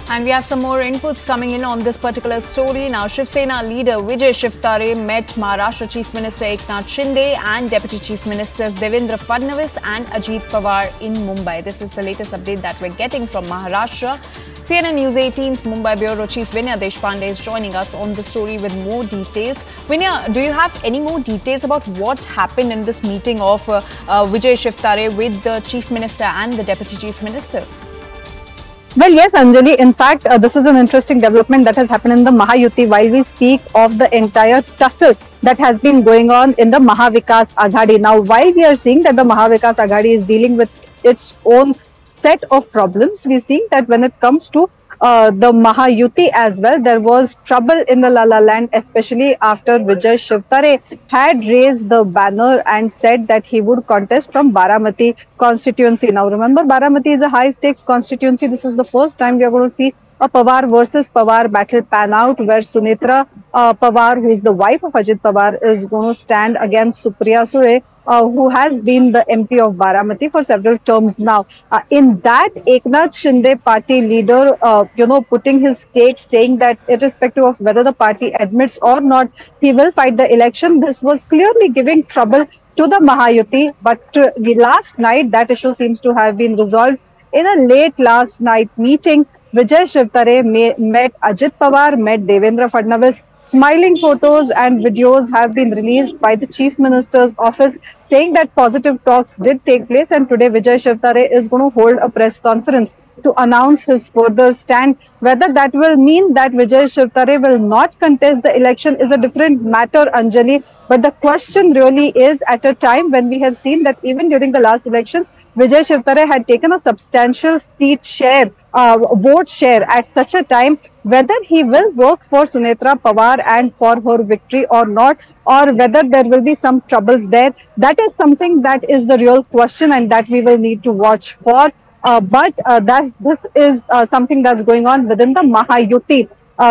And we have some more inputs coming in on this particular story. Now, Shiv Sena leader Vijay Shivtare met Maharashtra Chief Minister Eknath Shinde and Deputy Chief Ministers Devendra Fadnavis and Ajit Pawar in Mumbai. This is the latest update that we're getting from Maharashtra. CNN News 18's Mumbai Bureau Chief Vinaya Deshpande is joining us on the story with more details. Vinaya, do you have any more details about what happened in this meeting of Vijay Shivtare with the Chief Minister and the Deputy Chief Ministers? Well, yes, Anjali. In fact, this is an interesting development that has happened in the Mahayuti while we speak of the entire tussle that has been going on in the Mahavikas Aghadi. Now, while we are seeing that the Mahavikas Aghadi is dealing with its own set of problems, we see that when it comes to the Mahayuti as well, there was trouble in the La La Land, especially after Vijay Shivtare had raised the banner and said that he would contest from Baramati constituency. Now, remember, Baramati is a high-stakes constituency. This is the first time we are going to see a Pawar versus Pawar battle pan out, where Sunetra Pawar, who is the wife of Ajit Pawar, is going to stand against Supriya Sule, who has been the MP of Baramati for several terms now. In that, Eknath Shinde party leader, putting his stake, saying that irrespective of whether the party admits or not, he will fight the election. This was clearly giving trouble to the Mahayuti. But last night, that issue seems to have been resolved. In a late last night meeting, Vijay Shivtare met Ajit Pawar, met Devendra Fadnavis. Smiling photos and videos have been released by the Chief Minister's office saying that positive talks did take place, and today Vijay Shivtare is going to hold a press conference to announce his further stand. Whether that will mean that Vijay Shivtare will not contest the election is a different matter, Anjali. But the question really is, at a time when we have seen that even during the last elections, Vijay Shivtare had taken a substantial seat share, vote share at such a time, whether he will work for Sunetra Pawar and for her victory or not, or whether there will be some troubles there. That is something that is the real question and that we will need to watch for. But this is something that's going on within the Mahayuti.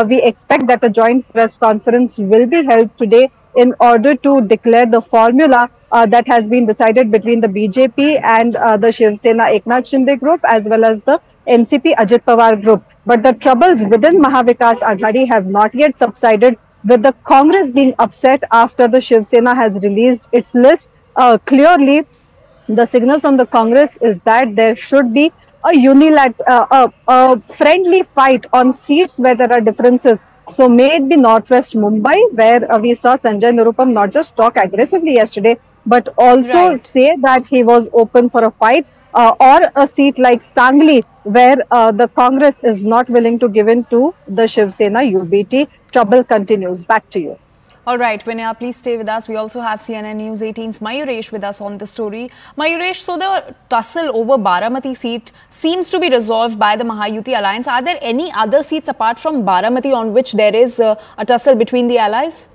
We expect that a joint press conference will be held today in order to declare the formula that has been decided between the BJP and the Shiv Sena Eknath Shinde group as well as the NCP Ajit Pawar group. But the troubles within Mahavikas Aghadi have not yet subsided, with the Congress being upset after the Shiv Sena has released its list. Clearly, the signal from the Congress is that there should be a friendly fight on seats where there are differences. So may it be Northwest Mumbai, where we saw Sanjay Nirupam not just talk aggressively yesterday, but also say that he was open for a fight, or a seat like Sangli, where the Congress is not willing to give in to the Shiv Sena UBT. Trouble continues. Back to you. All right, Vinaya, please stay with us. We also have CNN News 18's Mayuresh with us on the story. Mayuresh, so the tussle over Baramati seat seems to be resolved by the Mahayuti alliance. Are there any other seats apart from Baramati on which there is a tussle between the allies?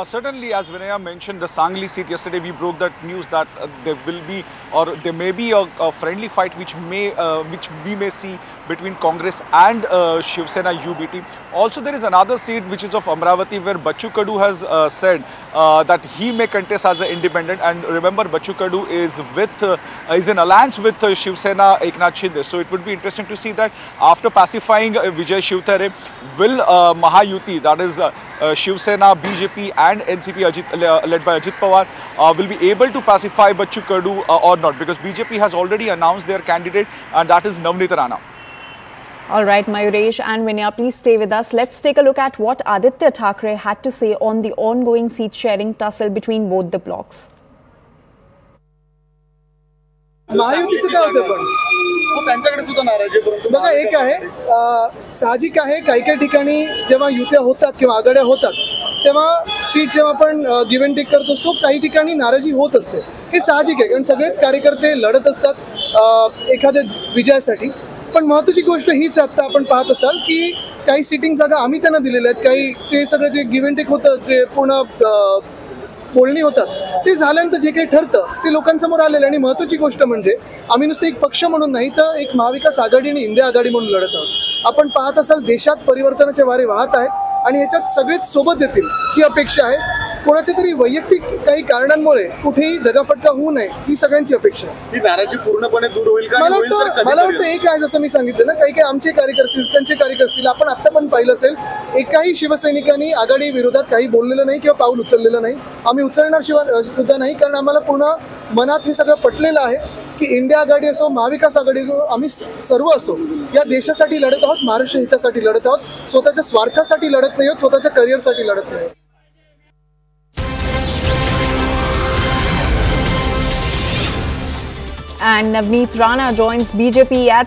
Certainly, as Vinaya mentioned, the Sangli seat, yesterday we broke that news that there will be, or there may be a friendly fight which we may see between Congress and Shiv Sena UBT. Also, there is another seat which is of Amravati, where Bachchu Kadu has said that he may contest as an independent. And remember, Bachchu Kadu is in alliance with Shiv Sena Eknath Shinde. So it would be interesting to see that after pacifying Vijay Shivtare, will Mahayuti, that is Shiv Sena, BJP and NCP led by Ajit Pawar, will be able to pacify Bachchu Kadu or not, because BJP has already announced their candidate, and that is Navneet Rana. All right, Mayuresh and Vinaya, please stay with us. Let's take a look at what Aditya Thackeray had to say on the ongoing seat sharing tussle between both the blocs. महायुतीचं काय होतं पण त्यांच्याकडे सुद्धा नाराजी बघा, एक आहे साहजिक आहे, काही ठिकाणी जेव्हा युत्या होतात किंवा आघाड्या होतात तेव्हा सीट जेव्हा आपण गिव्ह अँड टेक करत असतो, काही ठिकाणी नाराजी होत असते. हे साहजिक आहे, कारण सगळेच कार्यकर्ते लढत असतात एखाद्या विजयासाठी. पण महत्त्वाची गोष्ट हीच आता आपण पाहत असाल की काही सिटिंग जागा आम्ही त्यांना दिलेल्या आहेत, काही ते सगळं जे गिव्ह अँड टेक होतं, जे पूर्ण बोलणी होतात, ते झाल्यानंतर जे काही ठरतं ते लोकांसमोर आलेलं. आणि महत्त्वाची गोष्ट म्हणजे आम्ही नुसतं एक पक्ष म्हणून नाही, तर एक महाविकास आघाडी आणि इंडिया आघाडी म्हणून लढत आहोत. आपण पाहत असाल देशात परिवर्तनाचे वारे वाहत आहेत आणि ह्याच्यात सगळेच सोबत येतील ही अपेक्षा आहे. कोणाच्या तरी वैयक्तिक काही कारणांमुळे कुठेही दगाफटका होऊ नये ही सगळ्यांची अपेक्षा आहे. ही नाराजी पूर्णपणे दूर होईल का? मला वाटतं एक आहे, जसं मी सांगितलं ना, काही काही आमचे कार्यकर्ते त्यांचे कार्यकर्ते आपण आता पण पाहिलं असेल, एकाही शिवसैनिकांनी आघाडी विरोधात काही बोललेलं नाही किंवा पाऊल उचललेलं नाही. आम्ही उचलणार सुद्धा नाही, कारण आम्हाला पूर्ण मनात हे सगळं पटलेलं आहे की इंडिया आघाडी असो, महाविकास आघाडी असो, आम्ही सर्व असो या देशासाठी लढत आहोत, महाराष्ट्र हितासाठी लढत आहोत, स्वतःच्या स्वार्थासाठी लढत नाही आहोत, स्वतःच्या करिअरसाठी लढत नाही आहोत. And Navneet Rana joins BJP at